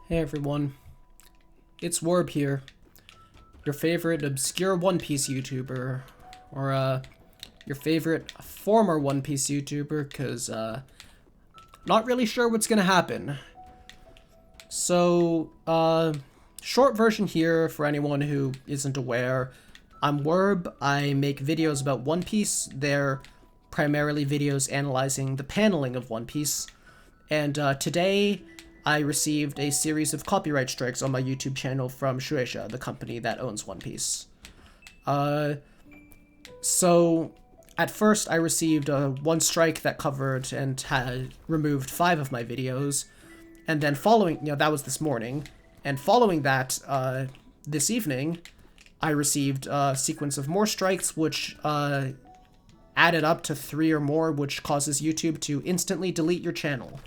Hey everyone, it's Werb here, your favorite obscure One Piece YouTuber, or your favorite former One Piece YouTuber, cause not really sure what's gonna happen. So, short version here for anyone who isn't aware, I'm Werb, I make videos about One Piece, they're primarily videos analyzing the paneling of One Piece, and today I received a series of copyright strikes on my YouTube channel from Shueisha, the company that owns One Piece. So at first I received one strike that covered and had removed 5 of my videos, and then that was this morning, and following that, this evening, I received a sequence of more strikes, which added up to 3 or more, which causes YouTube to instantly delete your channel.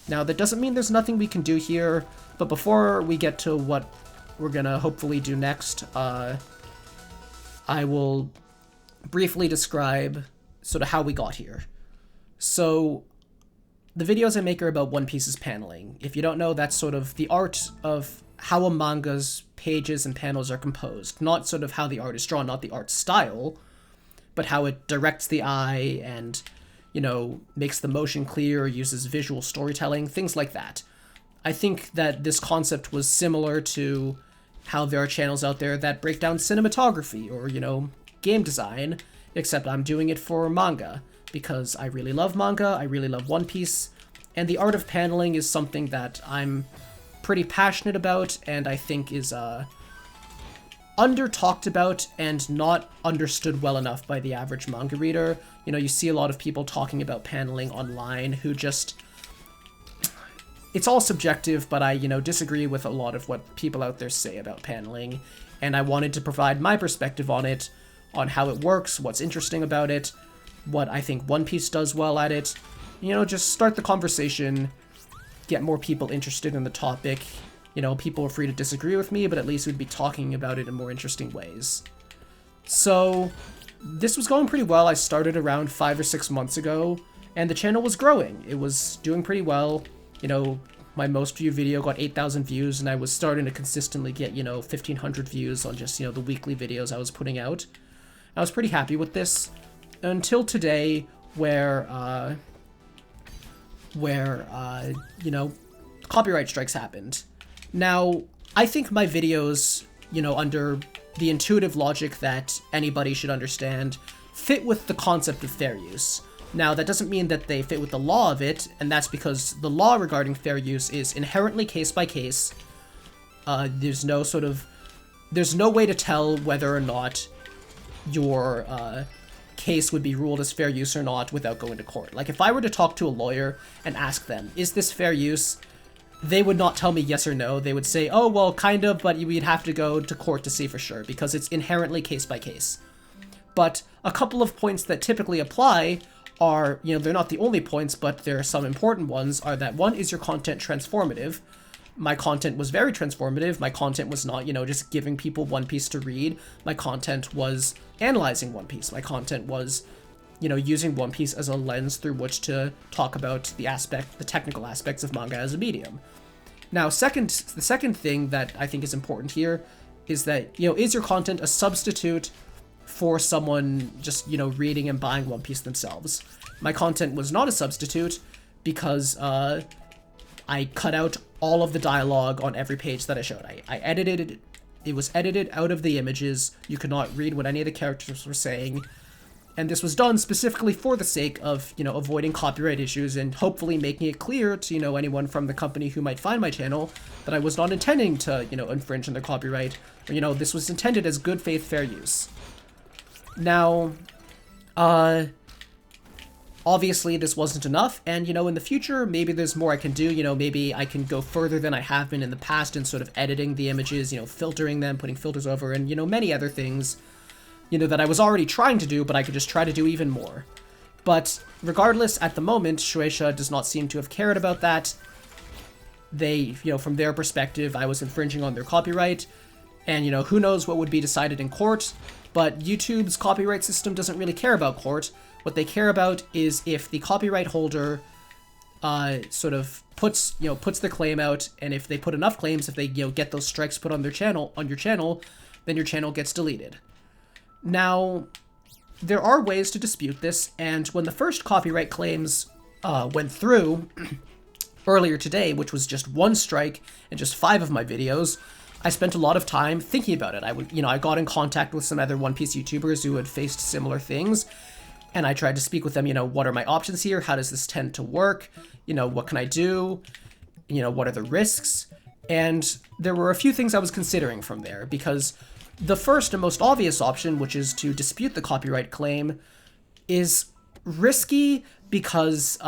Now, that doesn't mean there's nothing we can do here, but before we get to what we're gonna hopefully do next, I will briefly describe sort of how we got here. So, the videos I make are about One Piece's paneling. If you don't know, that's sort of the art of how a manga's pages and panels are composed. Not sort of how the art is drawn, not the art style, but how it directs the eye and, you know, makes the motion clear, uses visual storytelling, things like that. I think that this concept was similar to how there are channels out there that break down cinematography or, you know, game design, except I'm doing it for manga, because I really love manga, I really love One Piece, and the art of paneling is something that I'm pretty passionate about, and I think is, under-talked about and not understood well enough by the average manga reader. You know, you see a lot of people talking about paneling online who just... It's all subjective, but I, you know, disagree with a lot of what people out there say about paneling, and I wanted to provide my perspective on it, on how it works, what's interesting about it, what I think One Piece does well at it. You know, just start the conversation, get more people interested in the topic. You know, people are free to disagree with me, but at least we'd be talking about it in more interesting ways. So, this was going pretty well. I started around 5 or 6 months ago, and the channel was growing. It was doing pretty well. You know, my most viewed video got 8,000 views, and I was starting to consistently get, you know, 1,500 views on just, you know, the weekly videos I was putting out. I was pretty happy with this, until today, where you know, copyright strikes happened. Now, I think my videos, you know, under the intuitive logic that anybody should understand, fit with the concept of fair use. Now, that doesn't mean that they fit with the law of it, and that's because the law regarding fair use is inherently case by case. There's no way to tell whether or not your case would be ruled as fair use or not without going to court. Like, if I were to talk to a lawyer and ask them, is this fair use? They would not tell me yes or no. They would say, oh, well, kind of, but we'd have to go to court to see for sure, because it's inherently case by case. But a couple of points that typically apply are, you know, they're not the only points, but there are some important ones, are that one, is your content transformative? My content was very transformative. My content was not, you know, just giving people One Piece to read. My content was analyzing One Piece. My content was, you know, using One Piece as a lens through which to talk about the technical aspects of manga as a medium. Now, the second thing that I think is important here is that, you know, is your content a substitute for someone just, you know, reading and buying One Piece themselves? My content was not a substitute because I cut out all of the dialogue on every page that I showed. I edited it. It was edited out of the images. You could not read what any of the characters were saying. And this was done specifically for the sake of, you know, avoiding copyright issues and hopefully making it clear to, you know, anyone from the company who might find my channel that I was not intending to, you know, infringe on their copyright, or, you know, this was intended as good faith, fair use. Now, obviously this wasn't enough, and, you know, in the future, maybe there's more I can do. You know, maybe I can go further than I have been in the past in sort of editing the images, you know, filtering them, putting filters over, and, you know, many other things, you know, that I was already trying to do, but I could just try to do even more. But regardless, at the moment, Shueisha does not seem to have cared about that. They, you know, from their perspective, I was infringing on their copyright, and, you know, who knows what would be decided in court, but YouTube's copyright system doesn't really care about court. What they care about is if the copyright holder sort of puts their claim out, and if they put enough claims, if they get those strikes put on their channel, then your channel gets deleted. Now, there are ways to dispute this, and when the first copyright claims went through earlier today, which was just one strike and just 5 of my videos, I spent a lot of time thinking about it. I got in contact with some other One Piece YouTubers who had faced similar things, and I tried to speak with them, what are my options here? How does this tend to work? What can I do? What are the risks? And there were a few things I was considering from there, because the first and most obvious option, which is to dispute the copyright claim, is risky because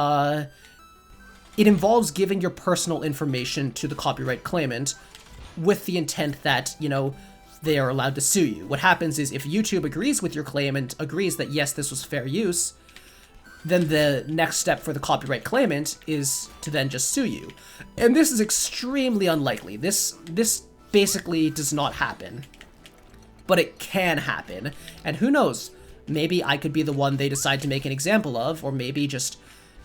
it involves giving your personal information to the copyright claimant with the intent that, they are allowed to sue you. What happens is if YouTube agrees with your claim and agrees that, yes, this was fair use, then the next step for the copyright claimant is to then just sue you. And this is extremely unlikely. This basically does not happen. But it can happen. And who knows, maybe I could be the one they decide to make an example of, or maybe just,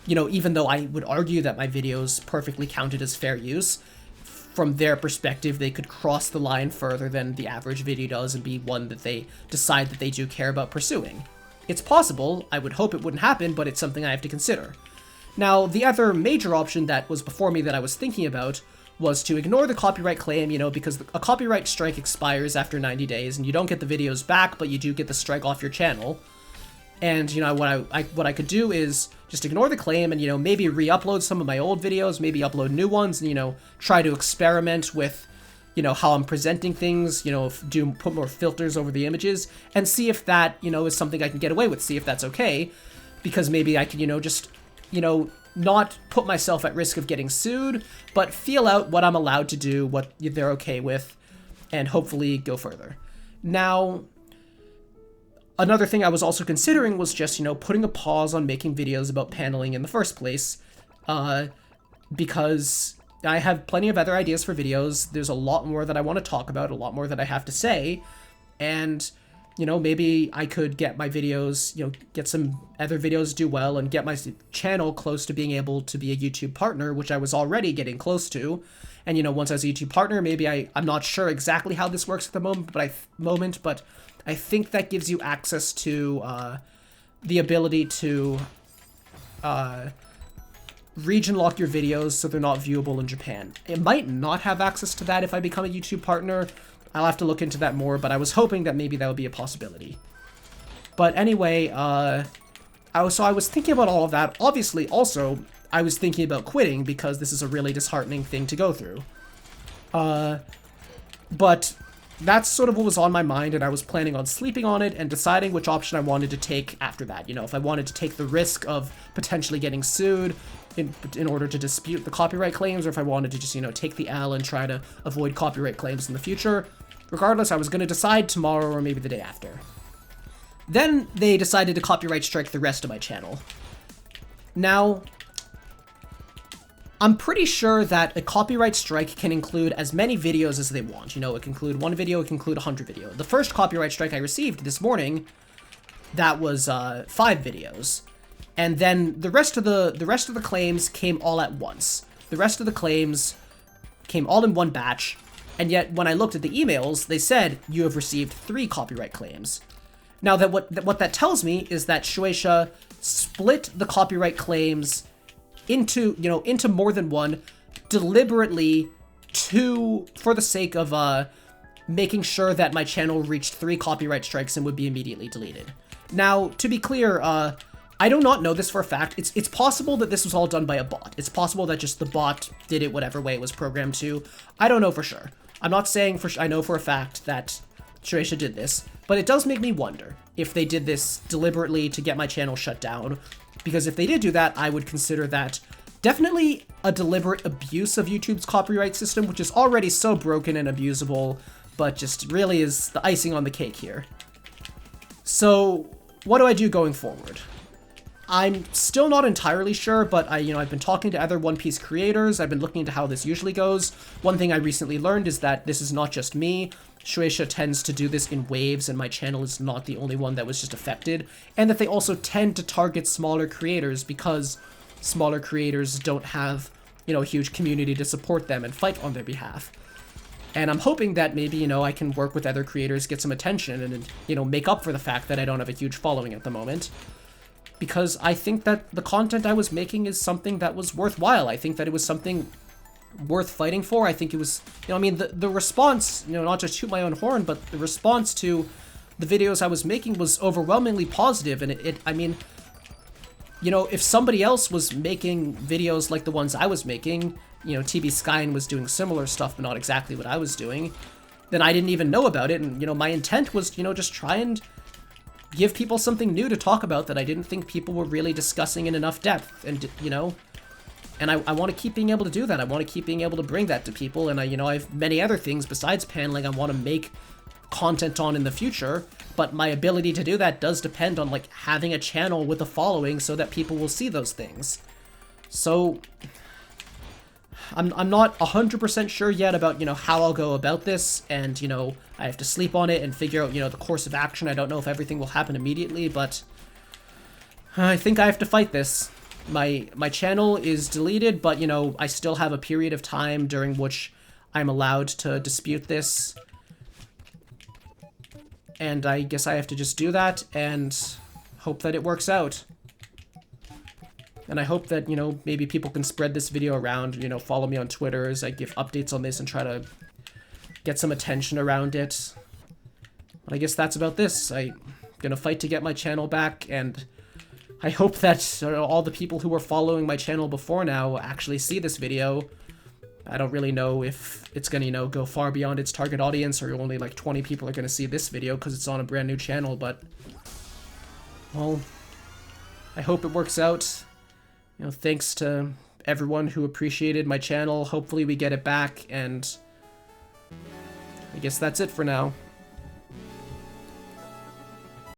even though I would argue that my videos perfectly counted as fair use, from their perspective, they could cross the line further than the average video does and be one that they decide that they do care about pursuing. It's possible, I would hope it wouldn't happen, but it's something I have to consider. Now, the other major option that was before me that I was thinking about was to ignore the copyright claim, because a copyright strike expires after 90 days, and you don't get the videos back, but you do get the strike off your channel. And, what I could do is just ignore the claim and, maybe re-upload some of my old videos, maybe upload new ones, and, try to experiment with, how I'm presenting things, put more filters over the images, and see if that, is something I can get away with, see if that's okay, because maybe I can, just, not put myself at risk of getting sued, but feel out what I'm allowed to do, what they're okay with, and hopefully go further. Now, another thing I was also considering was just, putting a pause on making videos about paneling in the first place, because I have plenty of other ideas for videos. There's a lot more that I want to talk about, a lot more that I have to say, and, maybe I could get my videos, get some other videos do well and get my channel close to being able to be a YouTube partner, which I was already getting close to. And, once I was a YouTube partner, maybe I'm not sure exactly how this works at the moment, but I think that gives you access to the ability to region lock your videos so they're not viewable in Japan. It might not have access to that if I become a YouTube partner. I'll have to look into that more, but I was hoping that maybe that would be a possibility. But anyway, I was thinking about all of that. Obviously, also, I was thinking about quitting because this is a really disheartening thing to go through. But that's sort of what was on my mind, and I was planning on sleeping on it and deciding which option I wanted to take after that. If I wanted to take the risk of potentially getting sued in order to dispute the copyright claims, or if I wanted to just, take the L and try to avoid copyright claims in the future. Regardless, I was going to decide tomorrow or maybe the day after. Then they decided to copyright strike the rest of my channel. Now, I'm pretty sure that a copyright strike can include as many videos as they want. It can include 1 video, it can include 100 videos. The first copyright strike I received this morning, that was 5 videos. And then the rest of the claims came all at once. The rest of the claims came all in one batch, and yet when I looked at the emails, they said you have received 3 copyright claims. Now, what that tells me is that Shueisha split the copyright claims into more than one, deliberately, for the sake of making sure that my channel reached 3 copyright strikes and would be immediately deleted. Now, to be clear, I do not know this for a fact. It's possible that this was all done by a bot. It's possible that just the bot did it whatever way it was programmed to. I don't know for sure. I'm not saying I know for a fact that Shueisha did this, but it does make me wonder if they did this deliberately to get my channel shut down, because if they did do that, I would consider that definitely a deliberate abuse of YouTube's copyright system, which is already so broken and abusable, but just really is the icing on the cake here. So, what do I do going forward? I'm still not entirely sure, but I've been talking to other One Piece creators. I've been looking into how this usually goes. One thing I recently learned is that this is not just me. Shueisha tends to do this in waves, and my channel is not the only one that was just affected, and that they also tend to target smaller creators because smaller creators don't have, you know, a huge community to support them and fight on their behalf. And I'm hoping that maybe, you know, I can work with other creators, get some attention, and, you know, make up for the fact that I don't have a huge following at the moment. Because I think that the content I was making is something that was worthwhile. I think that it was something worth fighting for. I think it was, you know, I mean, the response, you know, not just toot my own horn, but the response to the videos I was making was overwhelmingly positive. And I mean, you know, if somebody else was making videos like the ones I was making, you know, TB Skyen was doing similar stuff, but not exactly what I was doing, then I didn't even know about it. And, you know, my intent was, you know, just try and give people something new to talk about that I didn't think people were really discussing in enough depth. And, you know, and I want to keep being able to do that. I want to keep being able to bring that to people. And you know, I have many other things besides paneling I want to make content on in the future, but my ability to do that does depend on, like, having a channel with a following so that people will see those things. So I'm not 100% sure yet about, you know, how I'll go about this, and, you know, I have to sleep on it and figure out, you know, the course of action. I don't know if everything will happen immediately, but I think I have to fight this. My channel is deleted, but, you know, I still have a period of time during which I'm allowed to dispute this. And I guess I have to just do that and hope that it works out. And I hope that, you know, maybe people can spread this video around, you know, follow me on Twitter as I give updates on this and try to get some attention around it. But I guess that's about this. I'm gonna fight to get my channel back, and I hope that all the people who were following my channel before now actually see this video. I don't really know if it's gonna, you know, go far beyond its target audience, or only like 20 people are gonna see this video because it's on a brand new channel, but, well, I hope it works out. You know, thanks to everyone who appreciated my channel. Hopefully we get it back, and I guess that's it for now.